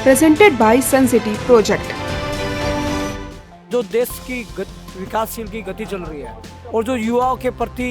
presented by Sun City Project. जो देश की विकासशील की गति चल रही है और जो युवाओं के प्रति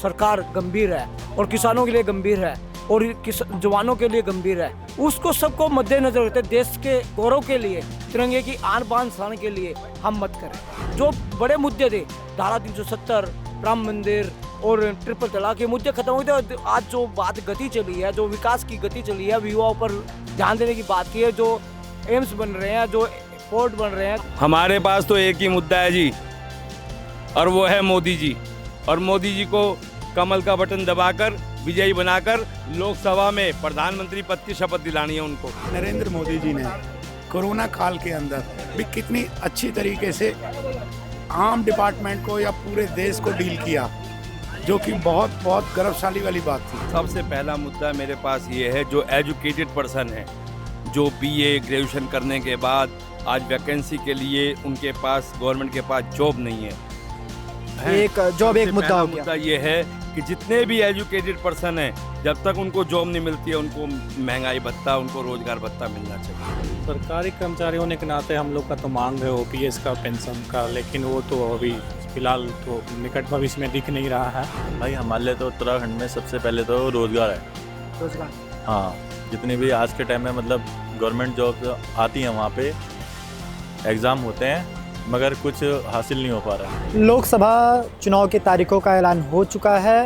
सरकार गंभीर है और किसानों के लिए गंभीर है और जवानों के लिए गंभीर है, उसको सबको मद्देनजर रखते देश के गौरव के लिए, तिरंगे की आन बान शान के लिए हम मत करें। जो बड़े मुद्दे थे, धारा 370, राम मंदिर और ट्रिपल तलाक के मुद्दे खत्म हुए थे। आज जो बात गति चली है, जो विकास की गति चली है, युवाओं पर ध्यान देने की बात की है, जो एम्स बन रहे हैं, जो पोर्ट बन रहे हैं। हमारे पास तो एक ही मुद्दा है जी, और वो है मोदी जी। और मोदी जी को कमल का बटन दबाकर विजयी बनाकर लोकसभा में प्रधानमंत्री पद की शपथ दिलानी है उनको। नरेंद्र मोदी जी ने कोरोना काल के अंदर भी कितनी अच्छी तरीके से आम डिपार्टमेंट को या पूरे देश को डील किया, जो कि बहुत बहुत गौरवशाली वाली बात थी। सबसे पहला मुद्दा मेरे पास ये है, जो एजुकेटेड पर्सन है, जो बीए ग्रेजुएशन करने के बाद आज वैकेंसी के लिए उनके पास गवर्नमेंट के पास जॉब नहीं है। एक जॉब एक मुद्दा हो गया। मुद्दा ये है कि जितने भी एजुकेटेड पर्सन हैं, जब तक उनको जॉब नहीं मिलती है, उनको महंगाई भत्ता, उनको रोजगार भत्ता मिलना चाहिए। सरकारी कर्मचारी होने के नाते हम लोग का तो मांग है ओपीएस का, पेंशन का, लेकिन वो तो अभी फिलहाल तो निकट भविष्य में दिख नहीं रहा है। भाई हमारे लिए तो उत्तराखंड में सबसे पहले तो रोजगार है। रोजगार, हाँ, जितनी भी आज के टाइम में मतलब गवर्नमेंट जॉब आती हैं, वहाँ पे एग्ज़ाम होते हैं मगर कुछ हासिल नहीं हो पा रहा है। लोकसभा चुनाव की तारीखों का ऐलान हो चुका है।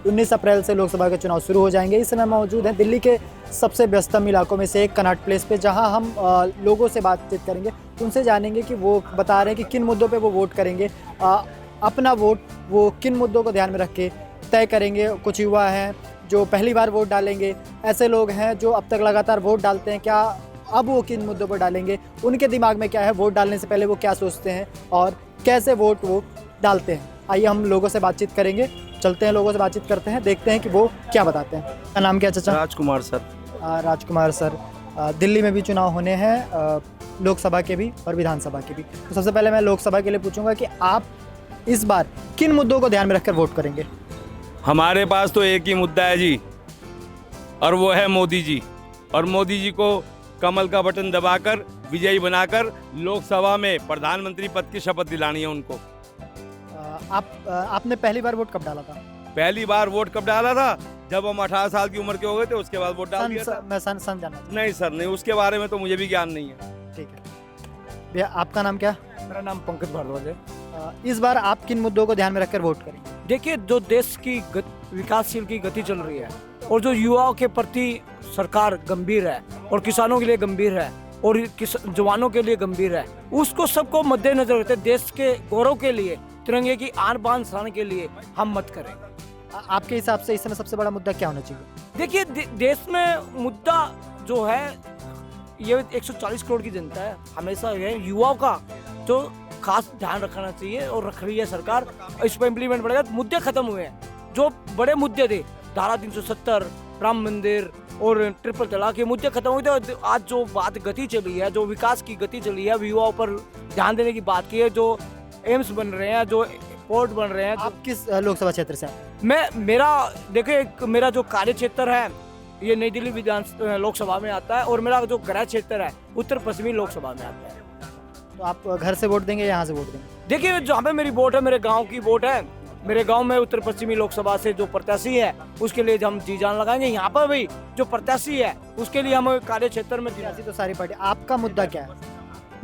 19 अप्रैल से लोकसभा के चुनाव शुरू हो जाएंगे। इस समय मौजूद हैं दिल्ली के सबसे व्यस्तम इलाकों में से एक कनॉट प्लेस पे, जहां हम लोगों से बातचीत करेंगे, उनसे जानेंगे कि वो बता रहे हैं कि किन मुद्दों पे वो वोट करेंगे, अपना वोट वो किन मुद्दों को ध्यान में रख के तय करेंगे। कुछ युवा हैं जो पहली बार वोट डालेंगे, ऐसे लोग हैं जो अब तक लगातार वोट डालते हैं, क्या अब वो किन मुद्दों पर डालेंगे, उनके दिमाग में क्या है, वोट डालने से पहले वो क्या सोचते हैं और कैसे वोट वो डालते हैं। आइए हम लोगों से बातचीत करेंगे, चलते हैं, लोगों से बातचीत करते हैं, देखते हैं कि वो क्या बताते हैं। क्या नाम क्या चाचा? राजकुमार सर। राजकुमार सर, दिल्ली में भी चुनाव होने हैं, लोकसभा के भी और विधानसभा के भी। तो सबसे पहले मैं लोकसभा के लिए पूछूंगा कि आप इस बार किन मुद्दों को ध्यान में रखकर वोट करेंगे? हमारे पास तो एक ही मुद्दा है जी, और वो है मोदी जी। और मोदी जी को कमल का बटन दबाकर विजयी बनाकर लोकसभा में प्रधानमंत्री पद की शपथ दिलानी है उनको। आपने पहली बार वोट कब डाला था? पहली बार वोट कब डाला था? जब हम 18 साल की उम्र के हो गए थे, उसके बाद वोट डाल दिया था। मैं सन जानना चाहता हूं। नहीं सर, नहीं, उसके बारे में तो मुझे भी ज्ञान नहीं है। ठीक है भैया, आपका नाम क्या? मेरा नाम पंकज भारद्वाज है। इस बार आप किन मुद्दों को ध्यान में रखकर वोट करेंगे? देखिए, जो देश की विकासशील की गति चल रही है और जो युवाओं के प्रति सरकार गंभीर है और किसानों के लिए गंभीर है और जवानों के लिए गंभीर है, उसको सबको मद्देनजर रखते देश के गौरव के लिए, तिरंगे की आन बान शान के लिए हम मत करें। आपके हिसाब से इस समय सबसे बड़ा मुद्दा क्या होना चाहिए? देखिए, देश में मुद्दा जो है, ये 140 करोड़ की जनता है, हमेशा ये युवाओं का जो खास ध्यान रखना चाहिए और रख रही है सरकार। इस पर इम्प्लीमेंट बढ़ेगा। मुद्दे खत्म हुए हैं, जो बड़े मुद्दे थे, धारा 370, राम मंदिर और ट्रिपल तलाक के मुद्दे खत्म हुए थे। आज जो बात गति चली है, जो विकास की गति चली है, युवाओं पर ध्यान देने की बात की है, जो एम्स बन रहे हैं, जो पोर्ट बन रहे हैं। आप किस लोकसभा क्षेत्र से हैं? मेरा जो कार्य क्षेत्र है, ये नई दिल्ली लोकसभा में आता है और मेरा जो गृह क्षेत्र है, उत्तर पश्चिमी लोकसभा में आता है। तो आप घर से वोट देंगे, यहाँ से वोट देंगे? देखिए, जहाँ पे मेरी वोट है, मेरे गाँव की वोट है। मेरे गांव में उत्तर पश्चिमी लोकसभा से जो प्रत्याशी है, उसके लिए हम जी जान लगाएंगे। यहाँ पर भी जो प्रत्याशी है, उसके लिए हम कार्य क्षेत्र में तो सारी पार्टी। आपका मुद्दा क्या है?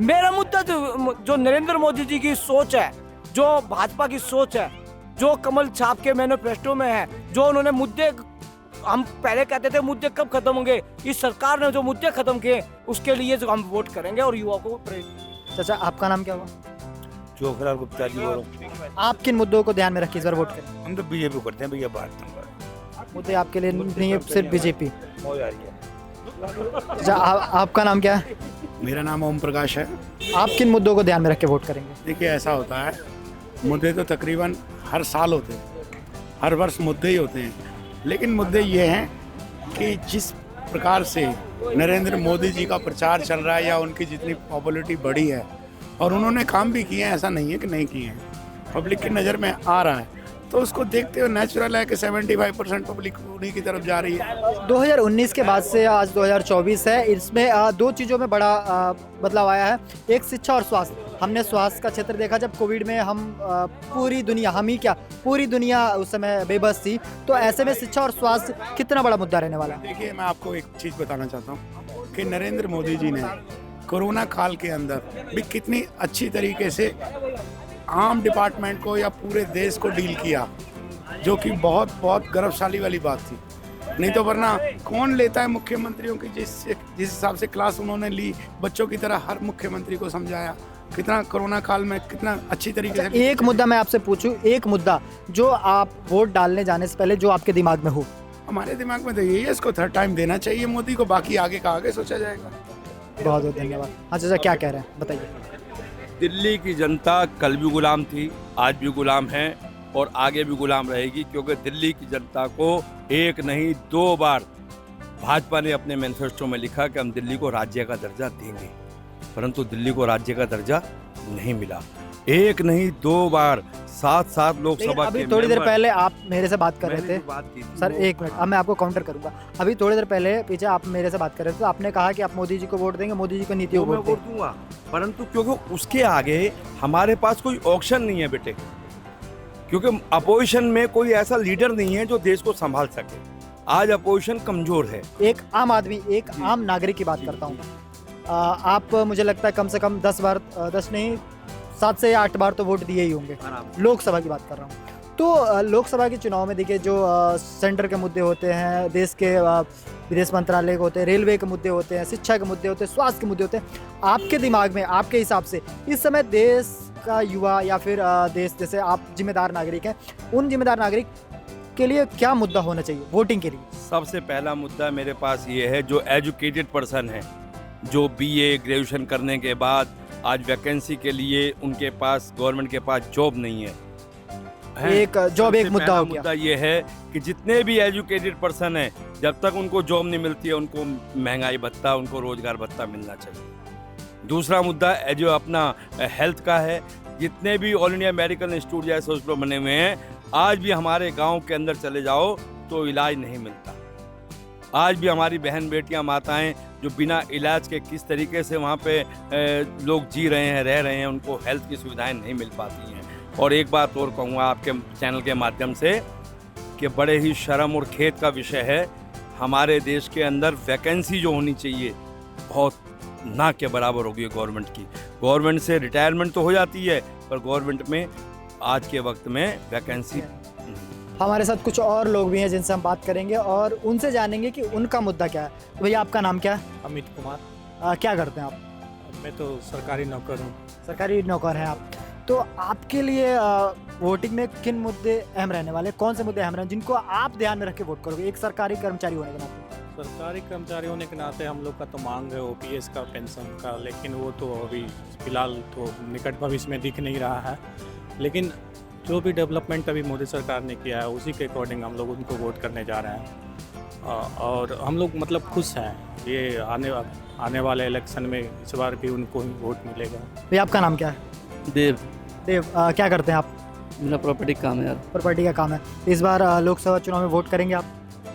मेरा मुद्दा जो नरेंद्र मोदी जी की सोच है, जो भाजपा की सोच है, जो कमल छाप के मैनिफेस्टो में है, जो उन्होंने मुद्दे, हम पहले कहते थे मुद्दे कब खत्म होंगे, इस सरकार ने जो मुद्दे खत्म किए, उसके लिए जो हम वोट करेंगे और युवाओं को प्रेरित। चाचा, आपका नाम क्या हुआ? जोखलाल गुप्ता जी बोल रहा हूं। आप किन मुद्दों को ध्यान में रखिए इस बार वोट करें? हम तो बीजेपी करते हैं भैया, बात मुद्दे आपके लिए नहीं है, सिर्फ बीजेपी। हो जा रही है। अच्छा, आपका नाम क्या है? मेरा नाम ओम प्रकाश है। आप किन मुद्दों को ध्यान में रख के वोट करेंगे? देखिए, ऐसा होता है, मुद्दे तो तकरीबन हर साल होते हैं, हर वर्ष मुद्दे ही होते हैं, लेकिन मुद्दे ये हैं कि जिस प्रकार से नरेंद्र मोदी जी का प्रचार चल रहा है या उनकी जितनी पॉपुलैरिटी बढ़ी है, और उन्होंने काम भी किए हैं, ऐसा नहीं है कि नहीं किए हैं, पब्लिक की नज़र में आ रहा है, तो उसको देखते हुए नेचुरल है कि 75% पब्लिक उन्हीं की तरफ जा रही है। 2019 के बाद से आज 2024 है, इसमें दो चीज़ों में बड़ा बदलाव आया है। एक शिक्षा और स्वास्थ्य। हमने स्वास्थ्य का क्षेत्र देखा जब कोविड में हम पूरी दुनिया, हम ही क्या पूरी दुनिया उस समय बेबस थी, तो ऐसे में शिक्षा और स्वास्थ्य कितना बड़ा मुद्दा रहने वाला है? देखिए, मैं आपको एक चीज़ बताना चाहता हूँ कि नरेंद्र मोदी जी ने कोरोना काल के अंदर भी कितनी अच्छी तरीके से आम डिपार्टमेंट को या पूरे देश को डील किया, जो कि बहुत बहुत गौरवशाली वाली बात थी। नहीं तो वरना कौन लेता है मुख्यमंत्रियों की जिस हिसाब से क्लास उन्होंने ली, बच्चों की तरह हर मुख्यमंत्री को समझाया, कितना कोरोना काल में कितना अच्छी तरीके से। एक मुद्दा मैं आपसे पूछूं, एक मुद्दा जो आप वोट डालने जाने से पहले जो आपके दिमाग में हो? हमारे दिमाग में तो यही है, इसको थर्ड टाइम देना चाहिए मोदी को, बाकी आगे का आगे सोचा जाएगा। बहुत बहुत धन्यवाद। हाँ चाचा, क्या कह रहे हैं बताइए। दिल्ली की जनता कल भी गुलाम थी, आज भी गुलाम है और आगे भी गुलाम रहेगी, क्योंकि दिल्ली की जनता को एक नहीं 2 बार भाजपा ने अपने मैनिफेस्टो में लिखा कि हम दिल्ली को राज्य का दर्जा देंगे, परंतु दिल्ली को राज्य का दर्जा नहीं मिला। एक नहीं 2 बार 7 लोकसभा अभी के थोड़ी देर मेंबर- पहले आप मेरे से बात कर रहे मैंने थे जो बात की थी सर, वो- एक मिनट, अब मैं आपको काउंटर करूंगा। अभी थोड़ी देर पहले पीछे आप मेरे से बात कर रहे थे, तो आपने कहा कि आप मोदी जी को वोट देंगे, मोदी जी को नीतियों वो को मैं वोट वोट देंगे। दूंगा, परंतु क्योंकि उसके आगे हमारे पास कोई ऑप्शन नहीं है बेटे, क्योंकि अपोजिशन में कोई ऐसा लीडर नहीं है जो देश को संभाल सके। आज अपोजिशन कमजोर है। एक आम आदमी, एक आम नागरिक की बात करता हूँ। आप मुझे लगता है कम से कम 10 बार, 10 नहीं 7 से 8 बार तो वोट दिए ही होंगे। लोकसभा की बात कर रहा हूँ। तो लोकसभा के चुनाव में देखिए जो सेंटर के मुद्दे होते हैं, देश के विदेश मंत्रालय के होते हैं, रेलवे के मुद्दे होते हैं, शिक्षा के मुद्दे होते हैं, स्वास्थ्य के मुद्दे होते हैं, आपके दिमाग में, आपके हिसाब से इस समय देश का युवा या फिर देश, जैसे आप जिम्मेदार नागरिक हैं, उन जिम्मेदार नागरिक के लिए क्या मुद्दा होना चाहिए वोटिंग के लिए? सबसे पहला मुद्दा मेरे पास ये है, जो एजुकेटेड पर्सन है, जो बीए ग्रेजुएशन करने के बाद आज वैकेंसी के लिए उनके पास, गवर्नमेंट के पास जॉब नहीं है। एक जॉब एक सबसे मुद्दा पहला हो गया। मुद्दा ये है कि जितने भी एजुकेटेड पर्सन हैं, जब तक उनको जॉब नहीं मिलती है, उनको महंगाई भत्ता, उनको रोजगार भत्ता मिलना चाहिए। दूसरा मुद्दा जो अपना हेल्थ का है, जितने भी ऑल इंडिया मेडिकल इंस्टीट्यूट जैसे हॉस्पिटल बने हुए हैं, आज भी हमारे गांव के अंदर चले जाओ तो इलाज नहीं मिलता। आज भी हमारी बहन बेटियां, माताएं जो बिना इलाज के किस तरीके से वहाँ पे लोग जी रहे हैं, रह रहे हैं, उनको हेल्थ की सुविधाएं नहीं मिल पाती हैं। और एक बात और कहूँगा आपके चैनल के माध्यम से कि बड़े ही शर्म और खेद का विषय है, हमारे देश के अंदर वैकेंसी जो होनी चाहिए बहुत ना के बराबर हो गई है गवर्नमेंट की। गवर्नमेंट से रिटायरमेंट तो हो जाती है, पर गवर्नमेंट में आज के वक्त में वैकेंसी। हमारे साथ कुछ और लोग भी हैं जिनसे हम बात करेंगे और उनसे जानेंगे कि उनका मुद्दा क्या है। तो भैया आपका नाम क्या है? अमित कुमार। क्या करते हैं आप? मैं तो सरकारी नौकर हूँ। सरकारी नौकर हैं आप। तो आपके लिए वोटिंग में किन मुद्दे अहम रहने वाले, कौन से मुद्दे अहम रहे जिनको आप ध्यान में रख के वोट करोगे एक सरकारी कर्मचारी होने के नाते? सरकारी कर्मचारी होने के नाते हम लोग का तो मांग है ओपीएस का, पेंशन का, लेकिन वो तो अभी फिलहाल तो निकट भविष्य में दिख नहीं रहा है। लेकिन जो भी डेवलपमेंट अभी मोदी सरकार ने किया है उसी के अकॉर्डिंग हम लोग उनको वोट करने जा रहे हैं। और हम लोग मतलब खुश हैं, ये आने वाले इलेक्शन में इस बार भी उनको ही वोट मिलेगा। भैया आपका नाम क्या है? देव। देव, क्या करते हैं आप? मेरा प्रॉपर्टी काम है यार। प्रॉपर्टी का काम है। इस बार लोकसभा चुनाव में वोट करेंगे आप?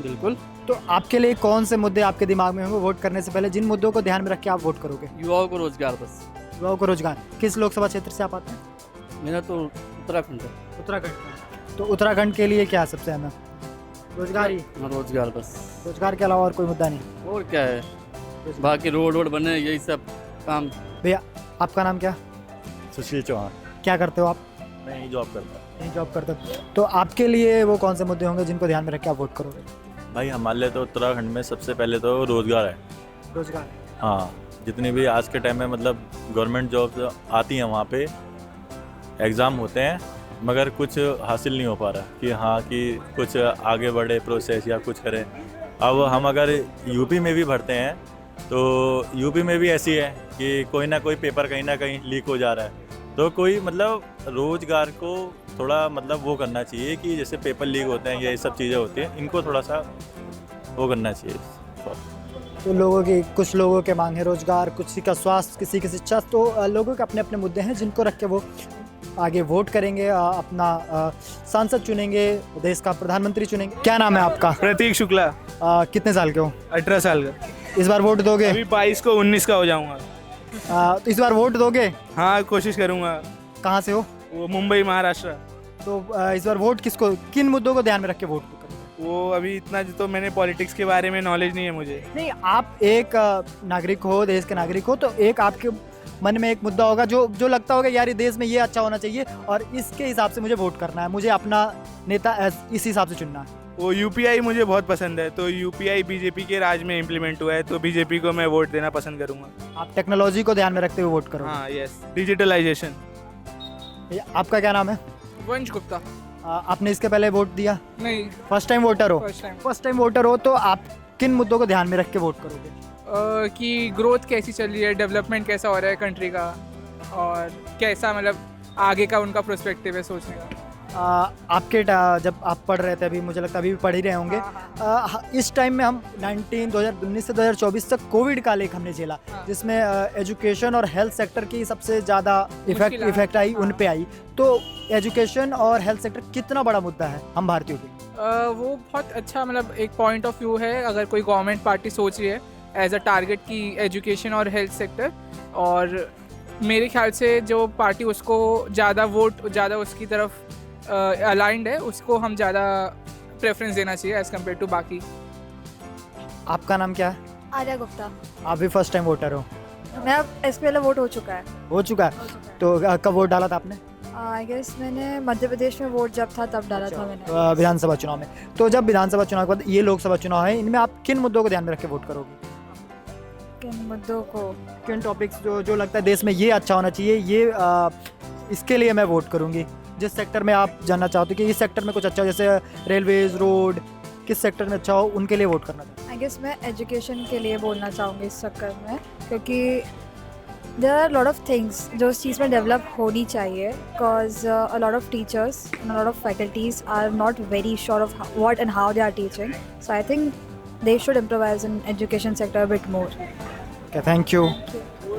बिल्कुल। तो आपके लिए कौन से मुद्दे आपके दिमाग में होंगे वोट करने से पहले, जिन मुद्दों को ध्यान में रख के आप वोट करोगे? युवाओं को रोजगार बस। युवाओं को रोजगार। किस लोकसभा क्षेत्र से आप आते हैं? मेरा तो उत्तराखंड है। उत्तराखंड। तो उत्तराखंड के लिए क्या है सबसे अहम? रोजगार ही। हाँ, रोजगार बस। रोजगार के अलावा और कोई मुद्दा नहीं? और क्या है, बाकी रोड वोड बने, यही सब काम। भैया आपका नाम क्या? सुशील चौहान। क्या करते हो आप? मैं यही जॉब करता हूँ। यही जॉब करते हो। तो आपके लिए वो कौन से मुद्दे होंगे जिनको ध्यान में रख के आप वोट करोगे? भाई हमारे लिए तो उत्तराखंड में सबसे पहले तो रोज़गार है। रोजगार। हाँ, जितनी भी आज के टाइम में मतलब गवर्नमेंट जॉब आती हैं, वहाँ पे एग्ज़ाम होते हैं, मगर कुछ हासिल नहीं हो पा रहा कि हाँ कि कुछ आगे बढ़े प्रोसेस या कुछ करें। अब हम अगर यूपी में भी भरते हैं तो यूपी में भी ऐसी है कि कोई ना कोई पेपर कहीं ना कहीं लीक हो जा रहा है। तो कोई मतलब रोज़गार को थोड़ा मतलब वो करना चाहिए कि जैसे पेपर लीक होते हैं या ये सब चीज़ें होती हैं, इनको थोड़ा सा वो करना चाहिए। तो लोगों की, कुछ लोगों के मांग है रोजगार, किसी का स्वास्थ्य, किसी की शिक्षा। तो लोगों के अपने अपने मुद्दे हैं जिनको रख के वो आगे वोट करेंगे, अपना सांसद चुनेंगे, देश का प्रधानमंत्री चुनेंगे। क्या नाम है आपका? प्रतीक शुक्ला। कितने साल के हो? 18 साल का। इस बार वोट दोगे? अभी 22 को 19 का हो जाऊंगा। तो इस बार वोट दोगे? हाँ, कोशिश करूंगा। कहाँ से हो? वो मुंबई, महाराष्ट्र। तो इस बार वोट किसको, किन मुद्दों को ध्यान में रख के वोट करोगे? वो अभी इतना तो मैंने पॉलिटिक्स के बारे में नॉलेज नहीं है मुझे। नहीं, आप एक नागरिक हो, देश के नागरिक हो, तो एक आपके मन में एक मुद्दा होगा जो लगता होगा यार ये देश में ये अच्छा होना चाहिए और इसके हिसाब से मुझे वोट करना है, मुझे अपना नेता इस हिसाब से चुनना है। वो यूपीआई मुझे बहुत पसंद है, तो यूपीआई बीजेपी के राज में इम्प्लीमेंट हुआ है, तो बीजेपी को मैं वोट देना पसंद करूंगा। आप टेक्नोलॉजी को ध्यान में रखते हुए वोट करो? हाँ, यस, डिजिटलाइजेशन। आपका क्या नाम है? वंश गुप्ता। आपने इसके पहले वोट दिया? नहीं, फर्स्ट टाइम वोटर हो? फर्स्ट टाइम वोटर हो, तो आप किन मुद्दों को ध्यान में रख के वोट करोगे? कि ग्रोथ कैसी चल रही है, डेवलपमेंट कैसा हो रहा है कंट्री का, और कैसा मतलब आगे का उनका प्रोस्पेक्टिव है सोचने का। आपके जब आप पढ़ रहे थे, अभी मुझे लगता है अभी भी पढ़ ही रहे होंगे, इस टाइम में हम 2019 से 2024 तक कोविड काल एक हमने झेला, जिसमें एजुकेशन और हेल्थ सेक्टर की सबसे ज़्यादा इफेक्ट आई, उन पे आई। तो एजुकेशन और हेल्थ सेक्टर कितना बड़ा मुद्दा है हम भारतीयों के लिए? वो बहुत अच्छा मतलब एक पॉइंट ऑफ व्यू है, अगर कोई गवर्नमेंट पार्टी सोच रही है एज अ टारगेट की एजुकेशन और हेल्थ सेक्टर, और मेरे ख्याल से जो पार्टी उसको ज़्यादा उसकी तरफ अलाइंड है, उसको हम ज़्यादा प्रेफरेंस देना चाहिए एज़ कम्पेयर टू बाकी। आपका नाम क्या है? आर्या गुप्ता। आप भी फर्स्ट टाइम वोटर हो? मेरा इस पहले वोट हो चुका है। हो चुका है? तो कब वोट डाला था आपने? आई गेस मैंने मध्य प्रदेश में वोट जब था तब डाला था मैंने। विधानसभा चुनाव में। तो जब विधानसभा चुनाव के बाद ये लोकसभा चुनाव है, इनमें आप किन मुद्दों को ध्यान में रख के वोट करोगे? किन मुद्दों को? किन टॉपिक्स जो लगता है देश में ये अच्छा होना चाहिए, ये इसके लिए मैं वोट करूँगी। जिस सेक्टर में आप जानना चाहते हो कि इस सेक्टर में कुछ अच्छा हो, जैसे रेलवेज, रोड, किस सेक्टर में अच्छा हो, उनके लिए वोट करना चाहिए। आई गेस मैं एजुकेशन के लिए बोलना चाहूँगी इस चक्कर में, क्योंकि there are lot of things जो इस चीज़ में डेवलप होनी चाहिए, because a lot of teachers and a lot of faculties are not very sure of what and how they are teaching, so I think they should improvise in education sector a bit more. Thank you.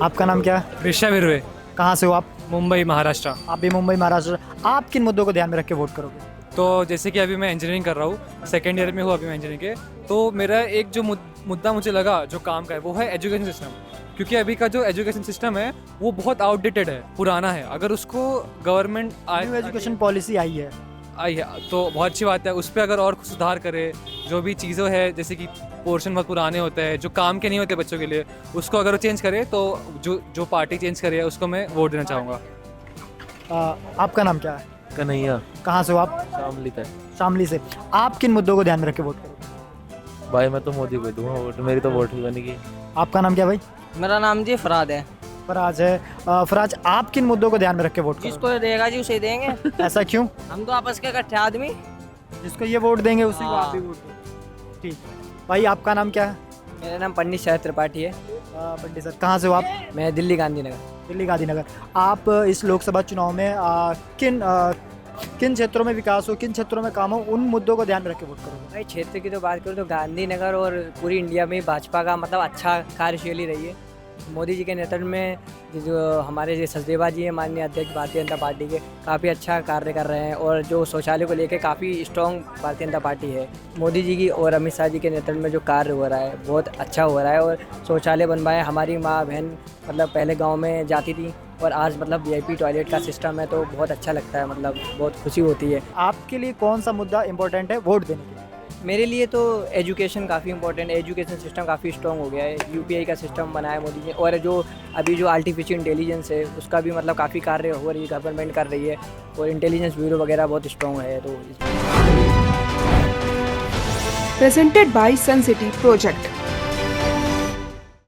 आपका नाम क्या है? ऋषा विरवे। कहाँ से हो आप? मुंबई, महाराष्ट्र। आप भी मुंबई, महाराष्ट्र। आप किन मुद्दों को ध्यान में रख के वोट करोगे? तो जैसे कि अभी मैं इंजीनियरिंग कर रहा हूँ, सेकेंड ईयर में हूँ अभी मैं इंजीनियरिंग के, तो मेरा एक जो मुद्दा मुझे लगा जो काम का है वो है एजुकेशन सिस्टम, क्योंकि अभी का जो एजुकेशन सिस्टम है वो बहुत आउटडेटेड है, पुराना है। अगर उसको गवर्नमेंट न्यू एजुकेशन पॉलिसी आई है तो बहुत अच्छी बात है, उस पर अगर और सुधार करे, जो भी चीज़ें हैं जैसे कि पोर्शन बहुत पुराने होते हैं जो काम के नहीं होते बच्चों के लिए, उसको अगर वो चेंज करे तो जो पार्टी चेंज करे उसको मैं वोट देना चाहूँगा। आपका नाम क्या है? कन्हैया। कहाँ से हो आप? शामली से। शामली से। आप किन मुद्दों को ध्यान में रख के वोट करोगे? भाई मैं तो मोदी को दूंगा वोट, मेरी तो वोट ही बनेगी। आपका नाम क्या भाई? मेरा नाम जी फराज है। फराज है। फराज, आप किन मुद्दों को ध्यान में रख के वोट करोगे? जिसको देगा जी उसे देंगे। ऐसा क्यों? हम तो आपस के इकट्ठे आदमी, जिसको ये वोट देंगे उसी को आप भी वोट देंगे। ठीक भाई, आपका नाम क्या है? मेरा नाम पंडित शरद त्रिपाठी है। पंडित सर, कहाँ से हो आप? मैं दिल्ली गांधीनगर। दिल्ली गांधीनगर। आप इस लोकसभा चुनाव में किन क्षेत्रों में विकास हो, किन क्षेत्रों में काम हो, उन मुद्दों को ध्यान में रख के वोट करोगे? भाई क्षेत्र की तो बात करूँ तो गांधीनगर और पूरी इंडिया में भाजपा का मतलब अच्छा कार्यशैली रही है। मोदी जी के नेतृत्व में जो हमारे सचदेवा जी हैं माननीय अध्यक्ष भारतीय जनता पार्टी के, काफ़ी अच्छा कार्य कर रहे हैं, और जो शौचालय को लेकर काफ़ी स्ट्रॉन्ग भारतीय जनता पार्टी है। मोदी जी की और अमित शाह जी के नेतृत्व में जो कार्य हो रहा है बहुत अच्छा हो रहा है, और शौचालय बनवाए। हमारी माँ बहन मतलब पहले गांव में जाती थी और आज मतलब VIP टॉयलेट का सिस्टम है, तो बहुत अच्छा लगता है, मतलब बहुत खुशी होती है। आपके लिए कौन सा मुद्दा इम्पोर्टेंट है वोट देने के लिए? मेरे लिए तो एजुकेशन काफ़ी इंपॉर्टेंट है। एजुकेशन सिस्टम काफ़ी स्ट्रॉन्ग हो गया है, UPI का सिस्टम बनाया मोदी जी, और जो अभी जो आर्टिफिशियल इंटेलिजेंस है उसका भी मतलब काफ़ी कार्य हो रही है, गवर्नमेंट कर रही है, और इंटेलिजेंस ब्यूरो वगैरह बहुत स्ट्रॉन्ग है। तो Presented by Sun City Project.